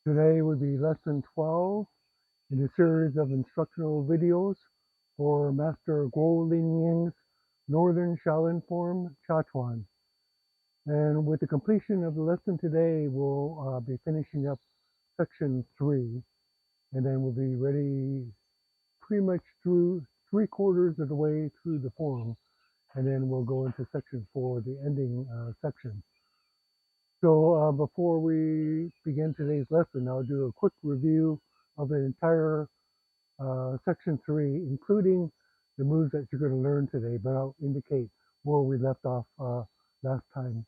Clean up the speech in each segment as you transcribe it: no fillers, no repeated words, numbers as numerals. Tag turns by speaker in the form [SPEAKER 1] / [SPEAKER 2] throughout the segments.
[SPEAKER 1] Today would be lesson 12 in a series of instructional videos for Master Kuo Lien Ying's Northern Shaolin form, Chuan. And with the completion of the lesson today, we'll be finishing up section 3, and then we'll be ready pretty much through 3/4 of the way through the form, and then we'll go into section 4, the ending section. So before we begin today's lesson, I'll do a quick review of the entire section 3, including the moves that you're going to learn today, but I'll indicate where we left off last time.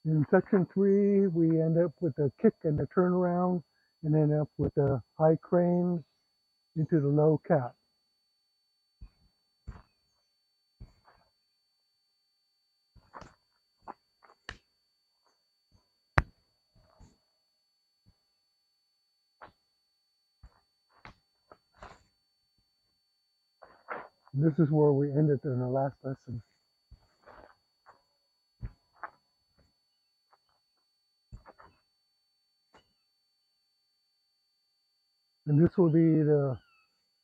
[SPEAKER 1] In section 3, we end up with a kick and a turnaround, and end up with a high crane into the low cat. And this is where we ended in the last lesson. And this will be the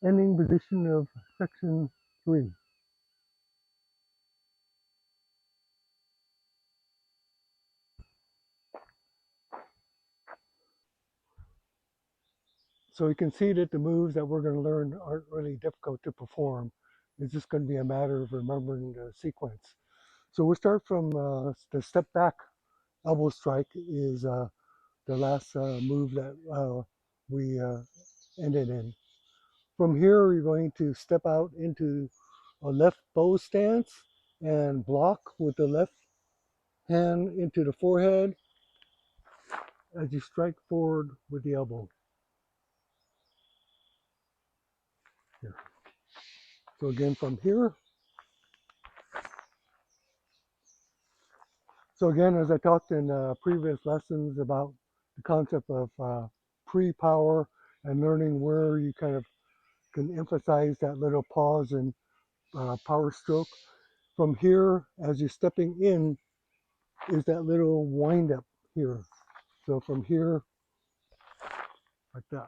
[SPEAKER 1] ending position of section 3. So you can see that the moves that we're going to learn aren't really difficult to perform. It's just going to be a matter of remembering the sequence. So we'll start from the step back elbow strike is the last move that we ended in. From here, you're going to step out into a left bow stance and block with the left hand into the forehead as you strike forward with the elbow. Here. So again, from here. So again, as I talked in previous lessons about the concept of pre-power and learning where you kind of can emphasize that little pause and power stroke. From here, as you're stepping in, is that little wind up here. So from here, like that.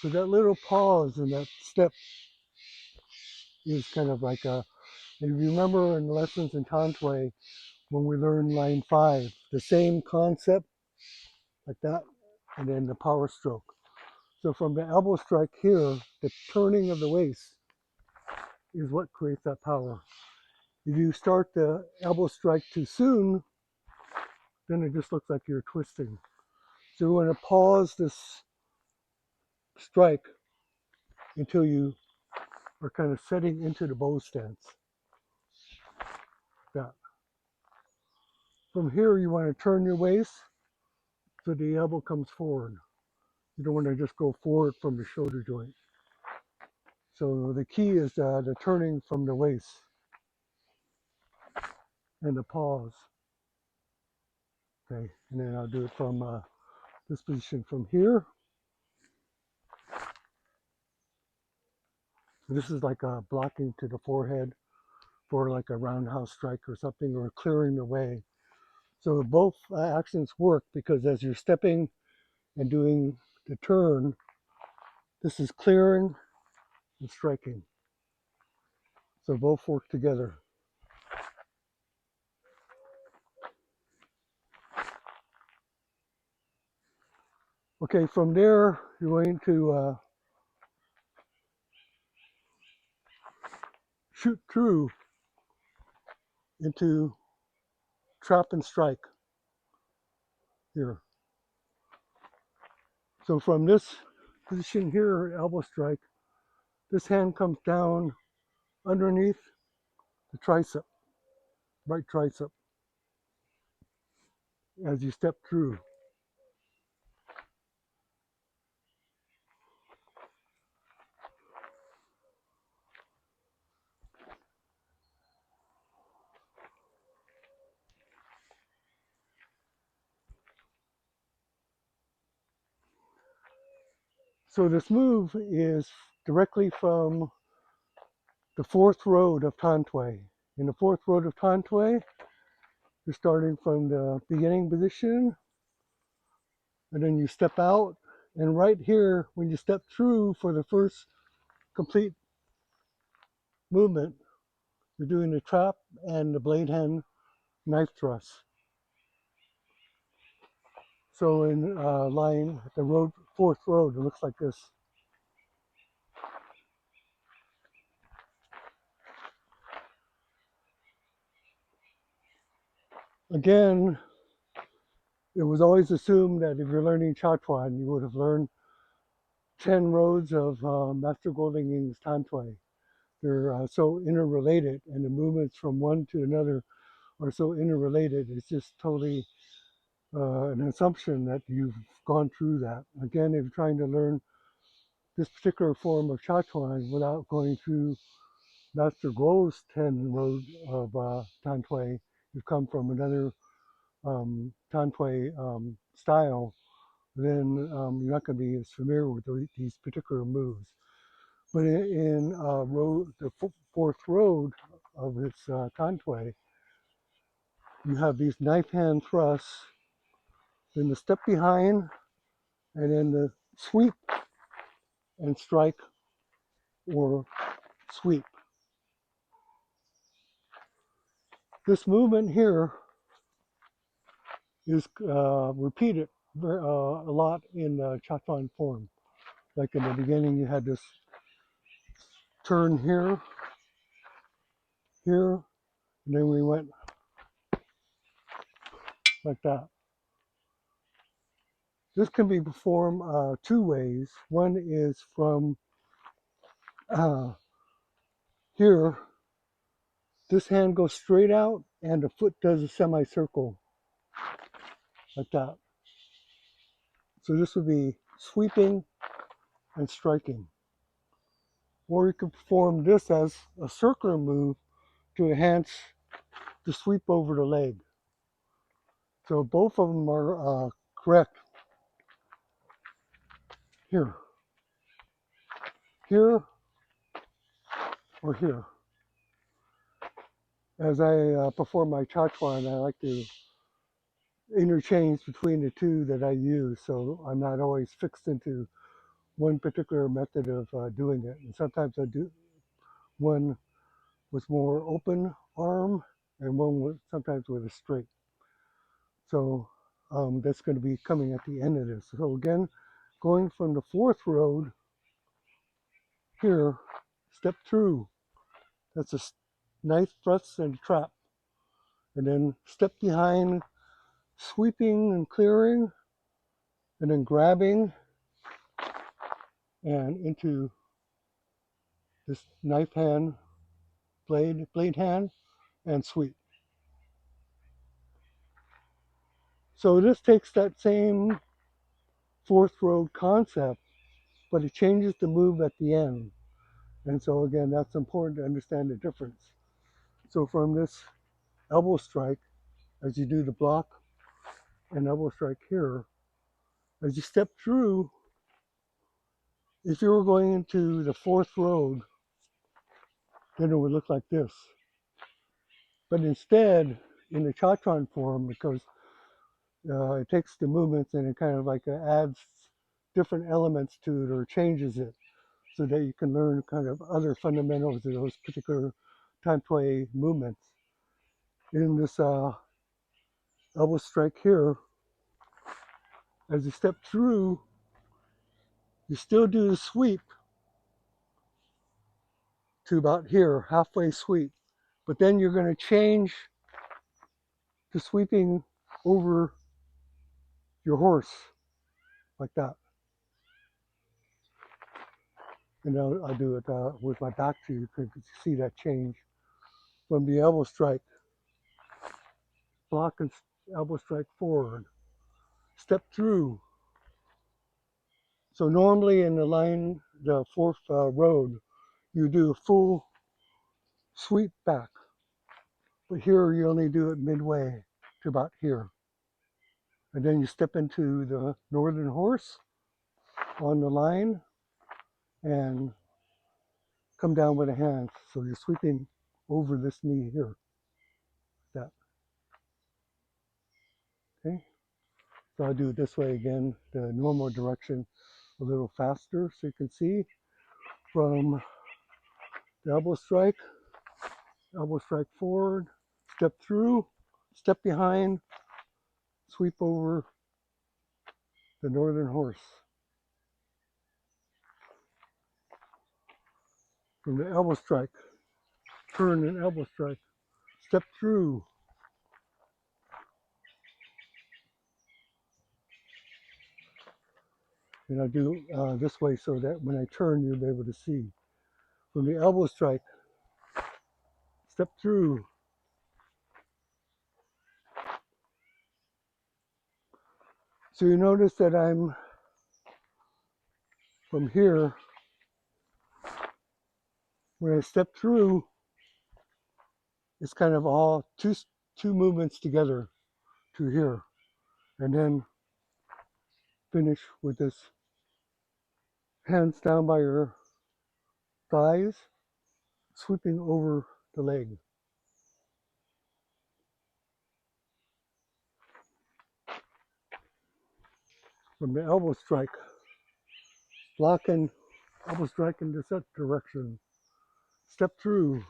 [SPEAKER 1] So that little pause in that step is kind of like a, if you remember in lessons in Tantway, when we learned line 5, the same concept, like that, and then the power stroke. So from the elbow strike here, the turning of the waist is what creates that power. If you start the elbow strike too soon, then it just looks like you're twisting. So you want to pause this strike until you are kind of setting into the bow stance. That. From here, you want to turn your waist so the elbow comes forward. You don't want to just go forward from the shoulder joint. So the key is the turning from the waist and the pause. Okay, and then I'll do it from this position from here. This is like a blocking to the forehead for like a roundhouse strike or something, or clearing the way. So both actions work because as you're stepping and doing the turn, this is clearing and striking. So both work together. Okay, from there, you're going to shoot through into trap and strike here. So from this position here, elbow strike, this hand comes down underneath the tricep, right tricep, as you step through. So this move is directly from the fourth road of Tan Tui. In the fourth road of Tan Tui, you're starting from the beginning position, and then you step out, and right here, when you step through for the first complete movement, you're doing the trap and the blade hand knife thrust. So in line at the road, fourth road, it looks like this. Again, it was always assumed that if you're learning Chuan, you would have learned 10 roads of Master Kuo Lien Ying's Tan Tui. They're so interrelated, and the movements from one to another are so interrelated. It's just totally an assumption that you've gone through that. Again, if you're trying to learn this particular form of Chuan without going through Master Kuo's 10 road of Tan Tui, you've come from another Tan Tui style, then you're not going to be as familiar with these particular moves. But in the fourth road of its Tan Tui, you have these knife hand thrusts, then the step behind, and then the sweep and strike or sweep. This movement here is repeated a lot in Chuan form. Like in the beginning, you had this turn here, here, and then we went like that. This can be performed two ways. One is from here, this hand goes straight out and the foot does a semicircle like that. So this would be sweeping and striking. Or you can perform this as a circular move to enhance the sweep over the leg. So both of them are correct. Here, here, or here. As I perform my Chuan, I like to interchange between the two that I use, so I'm not always fixed into one particular method of doing it. And sometimes I do one with more open arm and one with sometimes with a straight. So that's going to be coming at the end of this. So again, going from the fourth road here, step through. That's a knife thrust and trap. And then step behind, sweeping and clearing, and then grabbing and into this knife hand, blade hand, and sweep. So this takes that same fourth road concept, but it changes the move at the end. And so again, that's important to understand the difference. So from this elbow strike, as you do the block and elbow strike here, as you step through, if you were going into the fourth road, then it would look like this. But instead, in the Chuan form, because it takes the movements and it kind of like adds different elements to it or changes it so that you can learn kind of other fundamentals of those particular Tan Tui movements. In this elbow strike here, as you step through, you still do the sweep to about here, halfway sweep, but then you're going to change to sweeping over your horse like that. And I'll do it with my back to you, so you can see that change from the elbow strike, block and elbow strike forward, step through. So normally in the line, the fourth road, you do a full sweep back, but here you only do it midway to about here. And then you step into the northern horse on the line and come down with the hands. So you're sweeping over this knee here. That. Okay. So I'll do it this way again, the normal direction, a little faster, so you can see from the elbow strike forward, step through, step behind, sweep over the northern horse. From the elbow strike, turn and elbow strike, step through. And I'll do this way so that when I turn, you'll be able to see. From the elbow strike, step through. So you notice that I'm from here, when I step through, it's kind of all two movements together to here. And then finish with this hands down by your thighs, sweeping over the leg. From the elbow strike, blocking, elbow strike in this direction. Step through.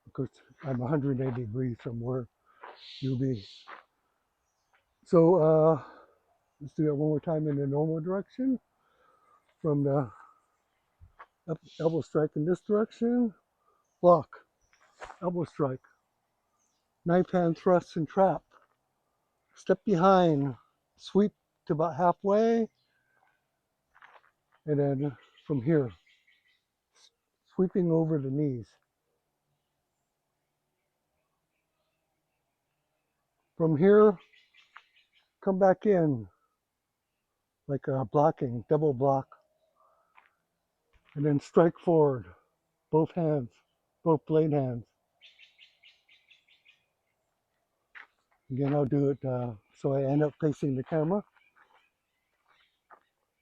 [SPEAKER 1] Because I'm 180 degrees from where you'll be. So let's do that one more time in the normal direction. From the elbow strike in this direction, block, elbow strike, knife hand thrust and trap. Step behind, sweep to about halfway, and then from here, sweeping over the knees. From here, come back in, like blocking, double block, and then strike forward, both hands, both blade hands. Again, I'll do it so I end up facing the camera.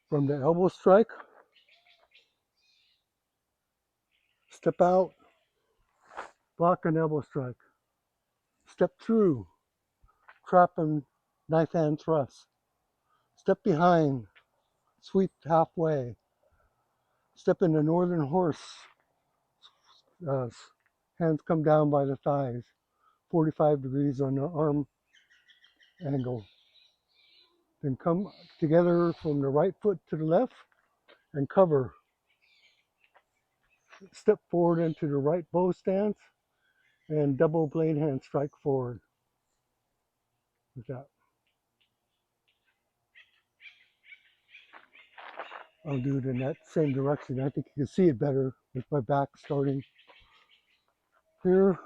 [SPEAKER 1] From the elbow strike, step out, block and elbow strike. Step through, trap and knife hand thrust. Step behind, sweep halfway. Step in the northern horse, hands come down by the thighs, 45 degrees on the arm angle. Then come together from the right foot to the left and cover. Step forward into the right bow stance and double blade hand strike forward. With that. I'll do it in that same direction. I think you can see it better with my back starting here.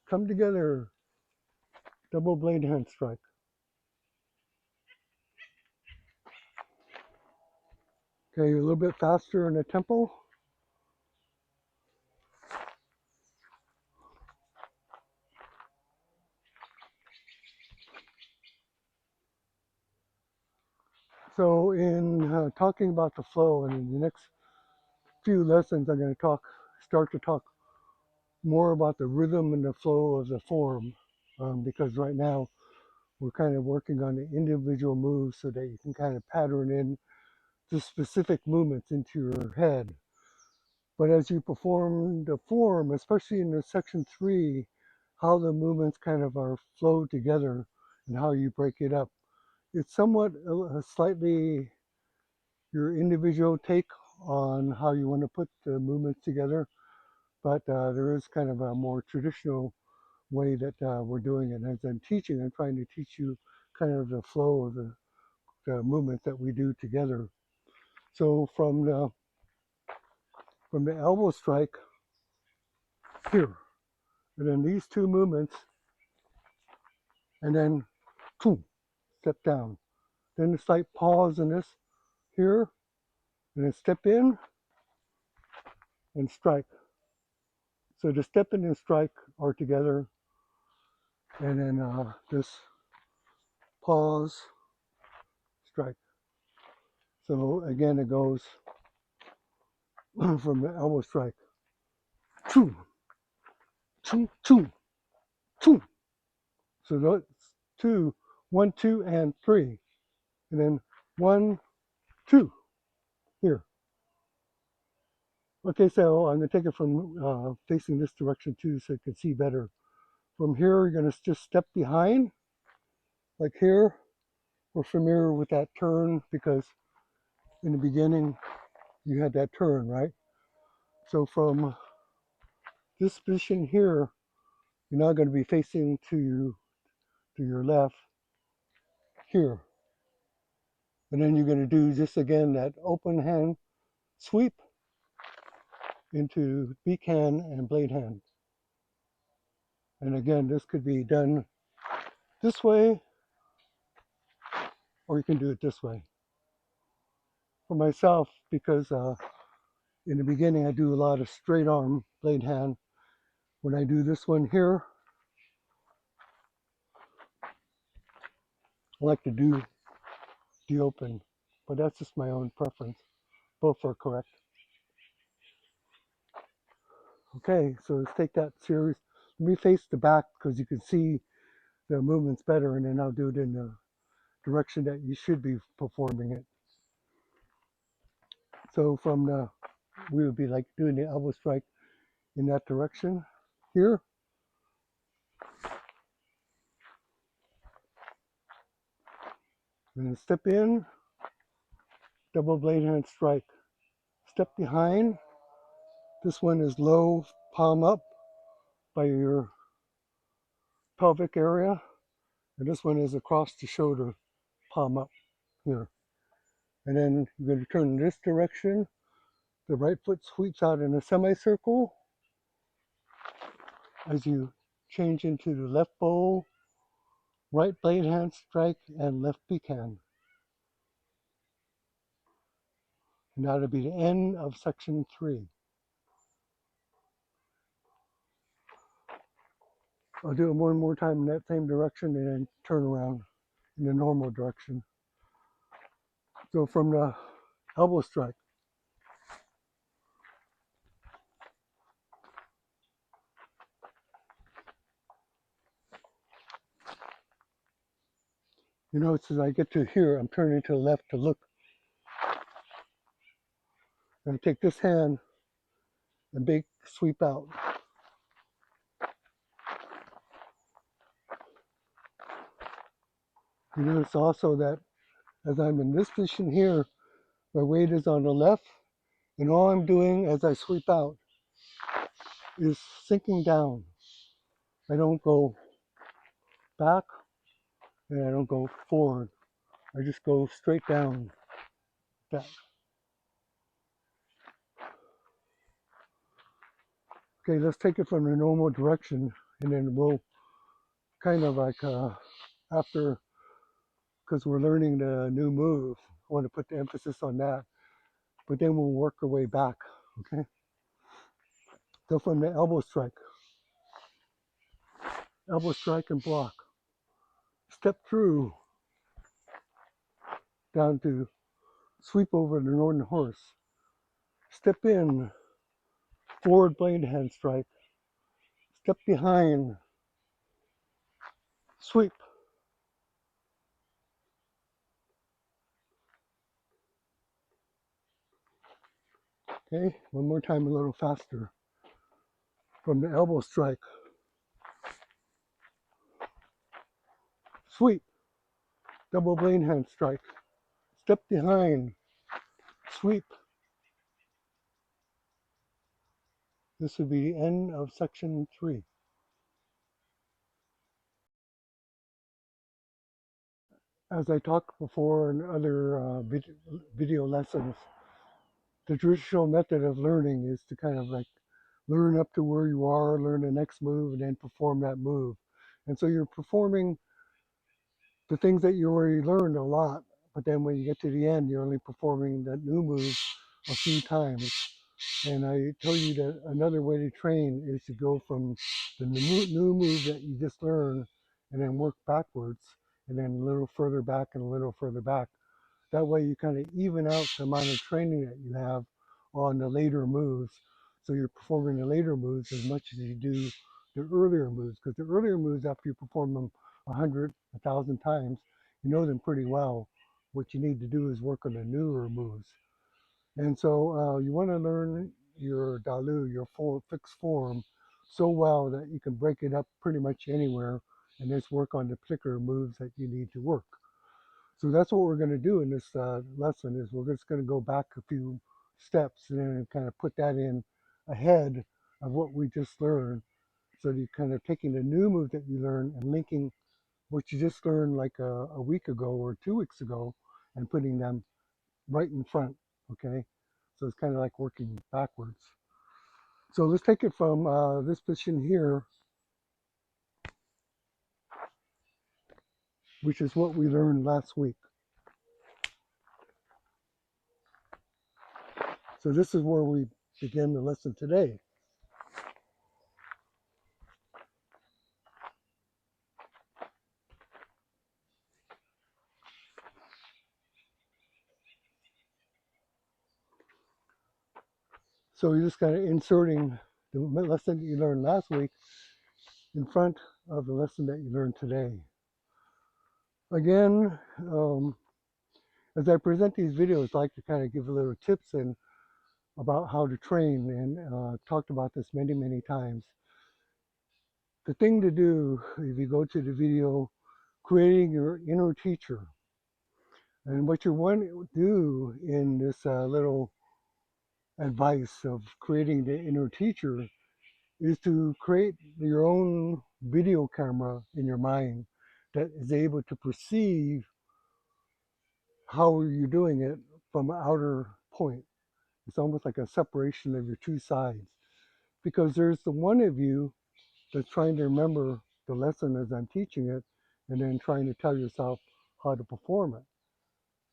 [SPEAKER 1] Come together, double blade hand strike. Okay, a little bit faster in the tempo. So in talking about the flow, and in the next few lessons, I'm going to start to talk more about the rhythm and the flow of the form, because right now we're kind of working on the individual moves so that you can kind of pattern in the specific movements into your head. But as you perform the form, especially in the section 3, how the movements kind of are flowed together and how you break it up, it's somewhat slightly your individual take on how you want to put the movements together. But there is kind of a more traditional way that we're doing it. As I'm teaching, I'm trying to teach you kind of the flow of the movement that we do together. So from the elbow strike here, and then these two movements, and then boom, step down. Then a slight pause in this here, and then step in and strike. So the step in and strike are together, and then this pause, strike. So again, it goes from the elbow strike, choo, choo, choo, choo. So that's 2, 1, 2, and 3, and then 1, 2 here. Okay, so I'm going to take it from facing this direction too, so you can see better. From here, you're going to just step behind, like here. We're familiar with that turn because in the beginning you had that turn, right? So from this position here, you're now going to be facing to your left here. And then you're going to do just again that open hand sweep into beak hand and blade hand. And again, this could be done this way, or you can do it this way. For myself, because in the beginning I do a lot of straight arm blade hand. When I do this one here, I like to do the open, but that's just my own preference. Both are correct. Okay, so let's take that series. Let me face the back because you can see the movements better, and then I'll do it in the direction that you should be performing it. So from the, we would be like doing the elbow strike in that direction here. And then step in, double blade hand strike. Step behind. This one is low, palm up by your pelvic area. And this one is across the shoulder, palm up here. And then you're going to turn in this direction. The right foot sweeps out in a semicircle as you change into the left bowl, right blade hand strike, and left beak hand. And that'll be the end of section 3. I'll do it one more time in that same direction and then turn around in the normal direction. So from the elbow strike, you notice as I get to here, I'm turning to the left to look. And I take this hand and big sweep out. You notice also that as I'm in this position here, my weight is on the left, and all I'm doing as I sweep out is sinking down. I don't go back and I don't go forward. I just go straight down. That. Okay, let's take it from the normal direction, and then we'll kind of like after, because we're learning the new move, I want to put the emphasis on that, but then we'll work our way back, okay? So from the elbow strike and block, step through down to sweep over the Northern Horse, step in, forward blade hand strike, step behind, sweep. Okay, one more time a little faster. From the elbow strike, sweep, double blade hand strike, step behind, sweep. This would be the end of section 3. As I talked before in other video lessons, the traditional method of learning is to kind of like learn up to where you are, learn the next move, and then perform that move. And so you're performing the things that you already learned a lot, but then when you get to the end, you're only performing that new move a few times. And I told you that another way to train is to go from the new move that you just learned and then work backwards and then a little further back and a little further back. That way you kind of even out the amount of training that you have on the later moves. So you're performing the later moves as much as you do the earlier moves. Because the earlier moves, after you perform them 100, 1,000 times, you know them pretty well. What you need to do is work on the newer moves. And so you want to learn your dalu, your full fixed form, so well that you can break it up pretty much anywhere and just work on the particular moves that you need to work. So that's what we're going to do in this lesson is we're just going to go back a few steps and then kind of put that in ahead of what we just learned. So you're kind of taking the new move that you learned and linking what you just learned like a week ago or 2 weeks ago and putting them right in front, okay? So it's kind of like working backwards. So let's take it from this position here, which is what we learned last week. So this is where we begin the lesson today. So you're just kind of inserting the lesson that you learned last week in front of the lesson that you learned today. Again, as I present these videos, I like to kind of give a little tips and about how to train, and talked about this many, many times. The thing to do, if you go to the video, creating your inner teacher, and what you want to do in this little advice of creating the inner teacher is to create your own video camera in your mind that is able to perceive how you're doing it from an outer point. It's almost like a separation of your two sides. Because there's the one of you that's trying to remember the lesson as I'm teaching it and then trying to tell yourself how to perform it.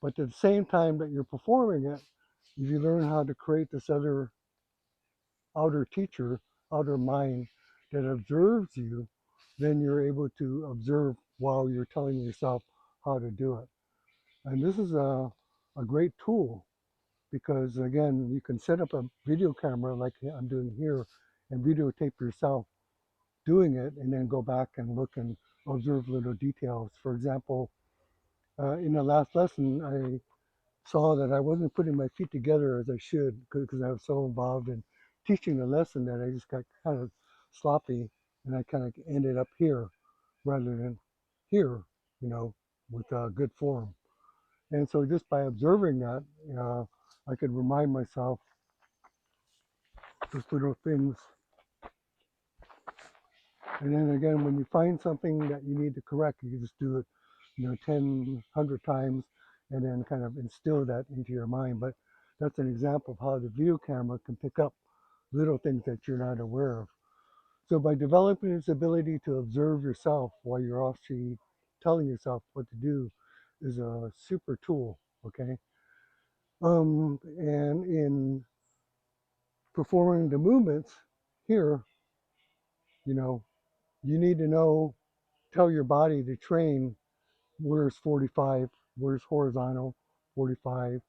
[SPEAKER 1] But at the same time that you're performing it, if you learn how to create this other outer teacher, outer mind that observes you, then you're able to observe while you're telling yourself how to do it. And this is a great tool because, again, you can set up a video camera like I'm doing here and videotape yourself doing it and then go back and look and observe little details. For example, in the last lesson, I saw that I wasn't putting my feet together as I should because I was so involved in teaching the lesson that I just got kind of sloppy and I kind of ended up here rather than here, you know, with good form. And so just by observing that, I could remind myself those little things. And then again, when you find something that you need to correct, you just do it, 10, 100 times and then kind of instill that into your mind. But that's an example of how the video camera can pick up little things that you're not aware of. So by developing this ability to observe yourself while you're actually telling yourself what to do is a super tool, okay? And in performing the movements here, you know, you need to tell your body to train where's 45, where's horizontal, 45.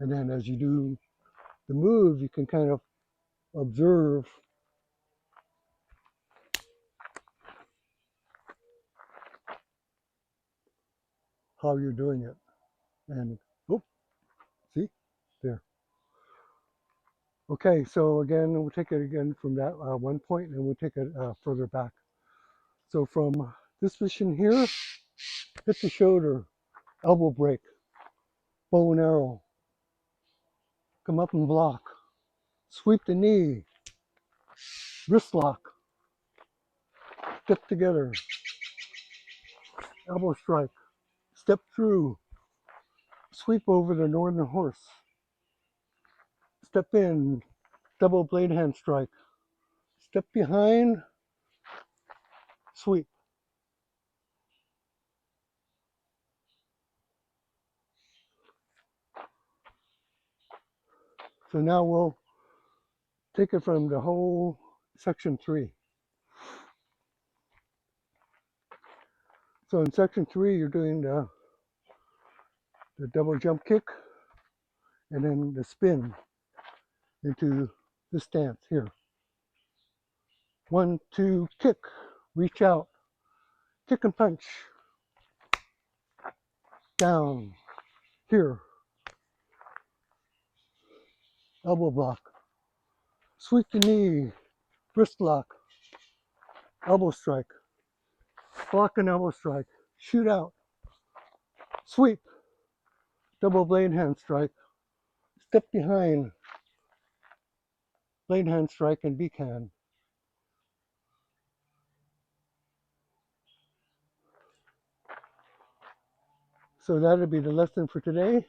[SPEAKER 1] And then as you do the move, you can kind of observe how you're doing it. And, oh, see, there. Okay, so again, we'll take it again from that one point and we'll take it further back. So from this position here, hit the shoulder, elbow break, bow and arrow, come up and block, sweep the knee, wrist lock, step together, elbow strike, step through, sweep over the northern horse, step in, double blade hand strike, step behind, sweep. So now we'll take it from the whole section 3. So in section 3, you're doing the double jump kick and then the spin into the stance here. 1, 2, kick, reach out, kick and punch, down, here, elbow block, sweep the knee, wrist lock, elbow strike, block and elbow strike, shoot out, sweep, double blade hand strike, step behind, blade hand strike and beak hand. So that'll be the lesson for today.